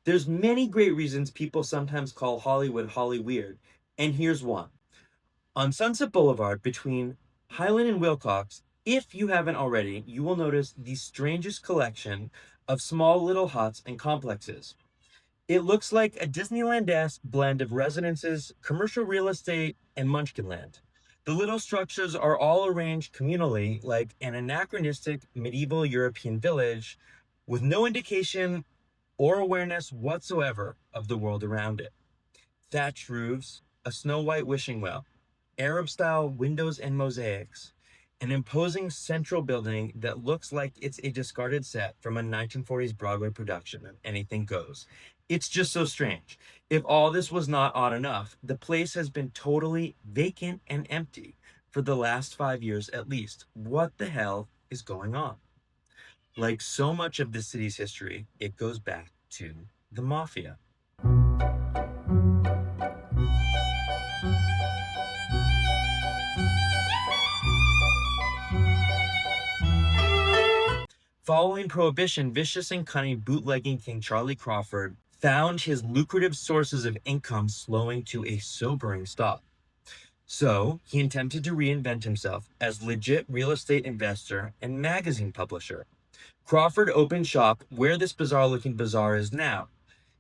There's many great reasons people sometimes call Hollywood Holly weird, and here's one. On Sunset Boulevard between Highland and Wilcox, if you haven't already, you will notice the strangest collection of small little huts and complexes. It looks like a Disneylandesque blend of residences, commercial real estate, and Munchkinland. The little structures are all arranged communally like an anachronistic medieval European village with no indication or awareness whatsoever of the world around it. Thatched roofs, a snow white wishing well, Arab style windows and mosaics, an imposing central building that looks like it's a discarded set from a 1940s Broadway production of Anything Goes. It's just so strange. If all this was not odd enough, the place has been totally vacant and empty for the last 5 years at least. What the hell is going on? Like so much of the city's history, it goes back to the mafia. Following Prohibition, vicious and cunning bootlegging King Charlie Crawford found his lucrative sources of income slowing to a sobering stop. So he attempted to reinvent himself as legit real estate investor and magazine publisher. Crawford opened shop where this bizarre-looking bazaar is now.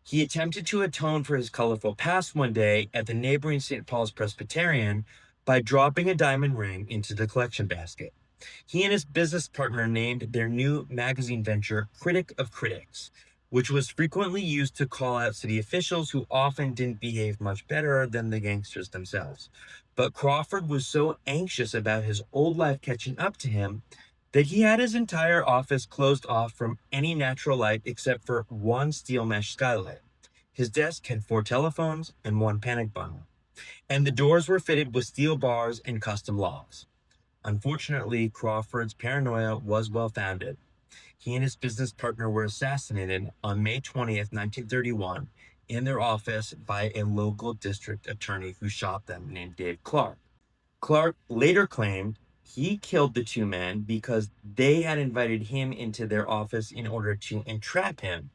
He attempted to atone for his colorful past one day at the neighboring St. Paul's Presbyterian by dropping a diamond ring into the collection basket. He and his business partner named their new magazine venture Critic of Critics, which was frequently used to call out city officials who often didn't behave much better than the gangsters themselves. But Crawford was so anxious about his old life catching up to him that he had his entire office closed off from any natural light except for one steel mesh skylight. His desk had 4 telephones and 1 panic button, and the doors were fitted with steel bars and custom locks. Unfortunately, Crawford's paranoia was well founded. He and his business partner were assassinated on May 20th, 1931, in their office by a local district attorney who shot them named Dave Clark. Clark later claimed he killed the 2 men because they had invited him into their office in order to entrap him.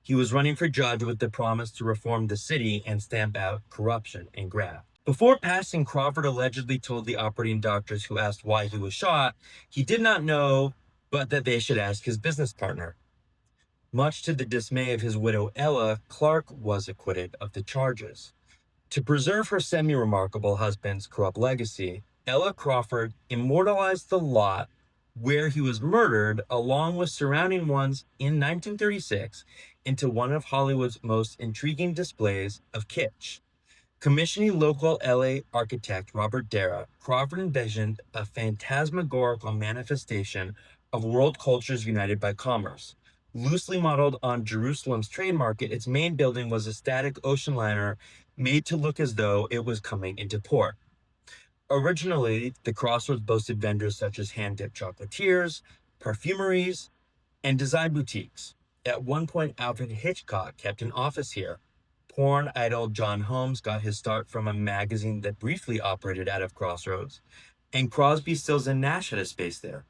He was running for judge with the promise to reform the city and stamp out corruption and graft. Before passing, Crawford allegedly told the operating doctors who asked why he was shot, he did not know, but that they should ask his business partner. Much to the dismay of his widow Ella, Clark was acquitted of the charges. To preserve her semi-remarkable husband's corrupt legacy, Ella Crawford immortalized the lot where he was murdered, along with surrounding ones in 1936, into one of Hollywood's most intriguing displays of kitsch. Commissioning local LA architect Robert Dara, Crawford envisioned a phantasmagorical manifestation of world cultures united by commerce. Loosely modeled on Jerusalem's trade market, its main building was a static ocean liner made to look as though it was coming into port. Originally, the Crossroads boasted vendors such as hand-dipped chocolatiers, perfumeries, and design boutiques. At one point, Alfred Hitchcock kept an office here. Porn idol John Holmes got his start from a magazine that briefly operated out of Crossroads, and Crosby, Stills, and Nash had a space there.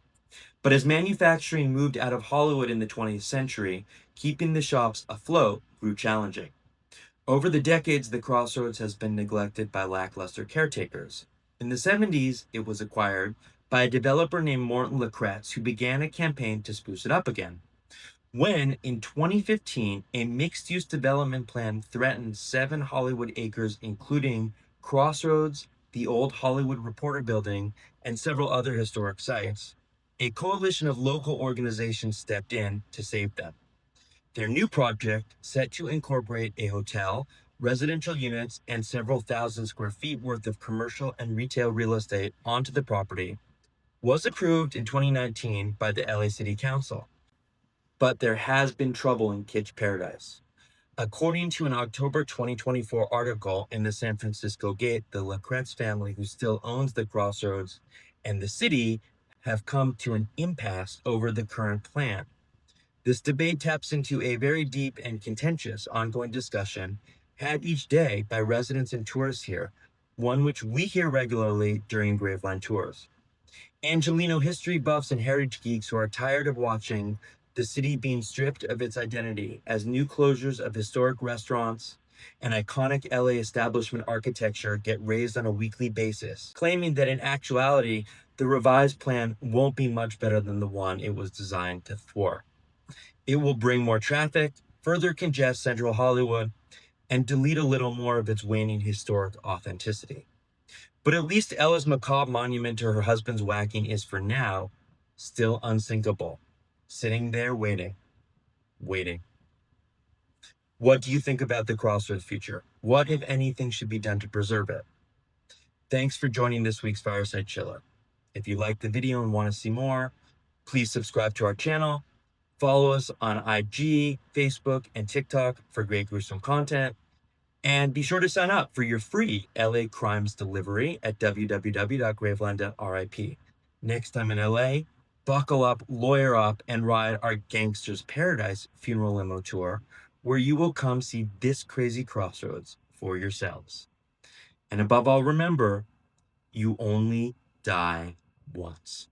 But as manufacturing moved out of Hollywood in the 20th century, keeping the shops afloat grew challenging. Over the decades, the Crossroads has been neglected by lackluster caretakers. In the 70s, it was acquired by a developer named Morton Lacretz, who began a campaign to spruce it up again. When, in 2015, a mixed-use development plan threatened 7 Hollywood acres, including Crossroads, the old Hollywood Reporter Building, and several other historic sites, a coalition of local organizations stepped in to save them. Their new project, set to incorporate a hotel, residential units, and several thousand square feet worth of commercial and retail real estate onto the property, was approved in 2019 by the LA City Council. But there has been trouble in Kitsch Paradise. According to an October 2024 article in the San Francisco Gate, the Lacretz family, who still owns the Crossroads, and the city have come to an impasse over the current plan. This debate taps into a very deep and contentious ongoing discussion had each day by residents and tourists here, one which we hear regularly during Graveline tours. Angelino history buffs and heritage geeks who are tired of watching the city being stripped of its identity as new closures of historic restaurants and iconic LA establishment architecture get raised on a weekly basis, claiming that in actuality, the revised plan won't be much better than the one it was designed to thwart. It will bring more traffic, further congest central Hollywood, and delete a little more of its waning historic authenticity. But at least Ella's macabre monument to her husband's whacking is, for now, still unsinkable, sitting there waiting. What do you think about the Crossroads future? What, if anything, should be done to preserve it? Thanks for joining this week's Fireside Chiller. If you liked the video and want to see more, please subscribe to our channel. Follow us on IG, Facebook, and TikTok for great gruesome content. And be sure to sign up for your free LA Crimes delivery at www.graveland.rip. Next time in LA, buckle up, lawyer up, and ride our Gangster's Paradise funeral limo tour, where you will come see this crazy crossroads for yourselves. And above all, remember, you only die once.